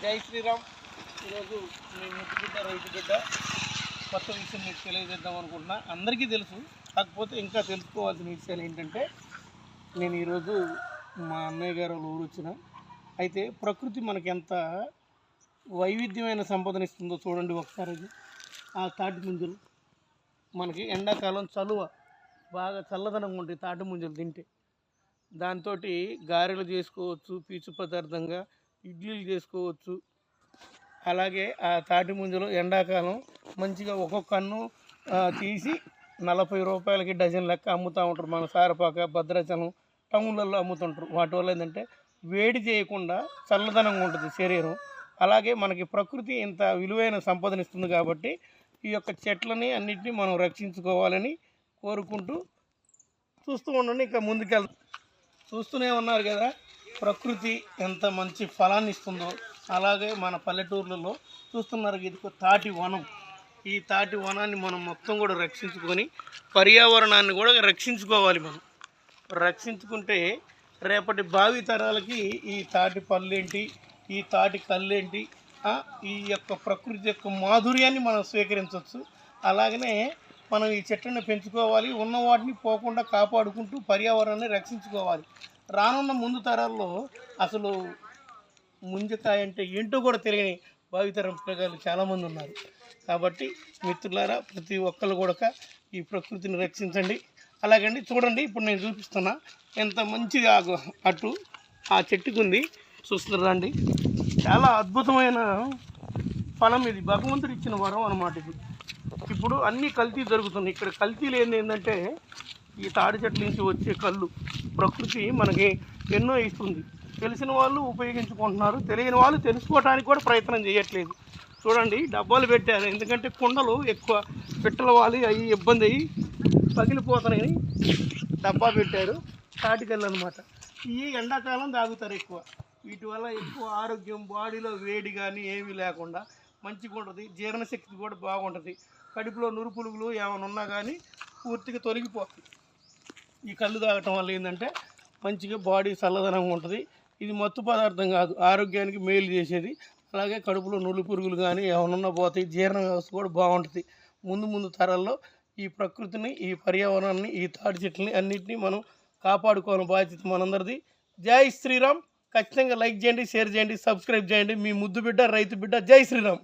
జై శ్రీరామ్. ఈరోజు మీ ముద్దు బిడ్డ రైతు బిడ్డ కొత్త విషయం మీకు తెలియజేద్దాం అనుకుంటున్నా. అందరికీ తెలుసు, కాకపోతే ఇంకా తెలుసుకోవాల్సిన విషయాలు ఏంటంటే, నేను ఈరోజు మా అన్నయ్య గారు ఊరు వచ్చిన. అయితే ప్రకృతి మనకి ఎంత వైవిధ్యమైన సంపదనిస్తుందో చూడండి ఒకసారి. ఆ తాటి ముంజలు మనకి ఎండాకాలం చలువ బాగా చల్లదనంగా ఉంటాయి. తాటి ముంజలు తింటే దాంతో గారెలు చేసుకోవచ్చు, పీచు పదార్థంగా ఇడ్లీలు చేసుకోవచ్చు. అలాగే ఆ తాటి ముంజలు ఎండాకాలం మంచిగా ఒక్కొక్క కన్ను తీసి 40 రూపాయలకి డజన్ లెక్క అమ్ముతూ ఉంటారు. మన సారపాక, భద్రాచలం టౌన్లలో అమ్ముతుంటారు. వాటి వల్ల ఏంటంటే వేడి చేయకుండా చల్లదనంగా ఉంటుంది శరీరం. అలాగే మనకి ప్రకృతి ఇంత విలువైన సంపదనిస్తుంది కాబట్టి ఈ యొక్క చెట్లని అన్నింటినీ మనం రక్షించుకోవాలని కోరుకుంటూ చూస్తూ ఉండండి. ఇంకా ముందుకెళ్తాం. చూస్తూనే ఉన్నారు కదా ప్రకృతి ఎంత మంచి ఫలాన్ని ఇస్తుందో. అలాగే మన పల్లెటూర్లలో చూస్తున్నారు, ఇది తాటి వనం. ఈ తాటి వనాన్ని మనం మొత్తం కూడా రక్షించుకొని పర్యావరణాన్ని కూడా రక్షించుకోవాలి. మనం రక్షించుకుంటే రేపటి భావి తరాలకి ఈ తాటి పళ్ళేంటి, ఈ తాటి కళ్ళేంటి, ఈ యొక్క ప్రకృతి యొక్క మాధుర్యాన్ని మనం స్వీకరించవచ్చు. అలాగనే మనం ఈ చెట్లను పెంచుకోవాలి, ఉన్న వాటిని పోకుండా కాపాడుకుంటూ పర్యావరణాన్ని రక్షించుకోవాలి. రానున్న ముందు తరాల్లో అసలు ముంజకాయ అంటే ఏంటో కూడా తెలియని భావితరం పిల్లలు చాలామంది ఉన్నారు. కాబట్టి మిత్రులారా, ప్రతి ఒక్కరు కూడా ఈ ప్రకృతిని రక్షించండి. అలాగండి చూడండి, ఇప్పుడు నేను చూపిస్తున్నా ఎంత మంచిగా అటు ఆ చెట్టుకుంది. చూస్తున్నారండి, చాలా అద్భుతమైన ఫలం ఇది. భగవంతుడు ఇచ్చిన వరం అన్నమాట ఇది. ఇప్పుడు అన్నీ కల్తీ జరుగుతుంది. ఇక్కడ కల్తీలు ఏంటంటే ఈ తాడి చెట్ల నుంచి వచ్చే కళ్ళు ప్రకృతి మనకి ఎన్నో ఇస్తుంది. తెలిసిన వాళ్ళు ఉపయోగించుకుంటున్నారు, తెలియని వాళ్ళు తెలుసుకోవడానికి కూడా ప్రయత్నం చేయట్లేదు. చూడండి, డబ్బాలు పెట్టారు, ఎందుకంటే కుండలు ఎక్కువ పిట్టల వాలి అవి ఇబ్బంది అయ్యి పగిలిపోతున్నాయని డబ్బా పెట్టారు. తాటికల్లు అనమాట. ఈ ఎండాకాలం తాగుతారు ఎక్కువ. వీటి వల్ల ఎక్కువ ఆరోగ్యం, బాడీలో వేడి కానీ ఏమీ లేకుండా మంచిగా ఉంటుంది. జీర్ణశక్తి కూడా బాగుంటుంది. కడుపులో నురుపులుగులు ఏమైనా ఉన్నా కానీ పూర్తిగా తొలగిపోతుంది. ఈ కళ్ళు తాగటం వల్ల ఏంటంటే మంచిగా బాడీ చల్లదనంగా ఉంటుంది. ఇది మత్తు పదార్థం కాదు, ఆరోగ్యానికి మేలు చేసేది. అలాగే కడుపులో నులి పురుగులు కానీ ఏమైనా పోతాయి. జీర్ణ వ్యవస్థ కూడా బాగుంటుంది. ముందు తరాల్లో ఈ ప్రకృతిని, ఈ పర్యావరణాన్ని, ఈ తాటి చెట్లని అన్నింటినీ మనం కాపాడుకోవాలని బాధ్యత మనందరిది. జై శ్రీరామ్. ఖచ్చితంగా లైక్ చేయండి, షేర్ చేయండి, సబ్స్క్రైబ్ చేయండి. మీ ముద్దు బిడ్డ రైతు బిడ్డ. జై శ్రీరామ్.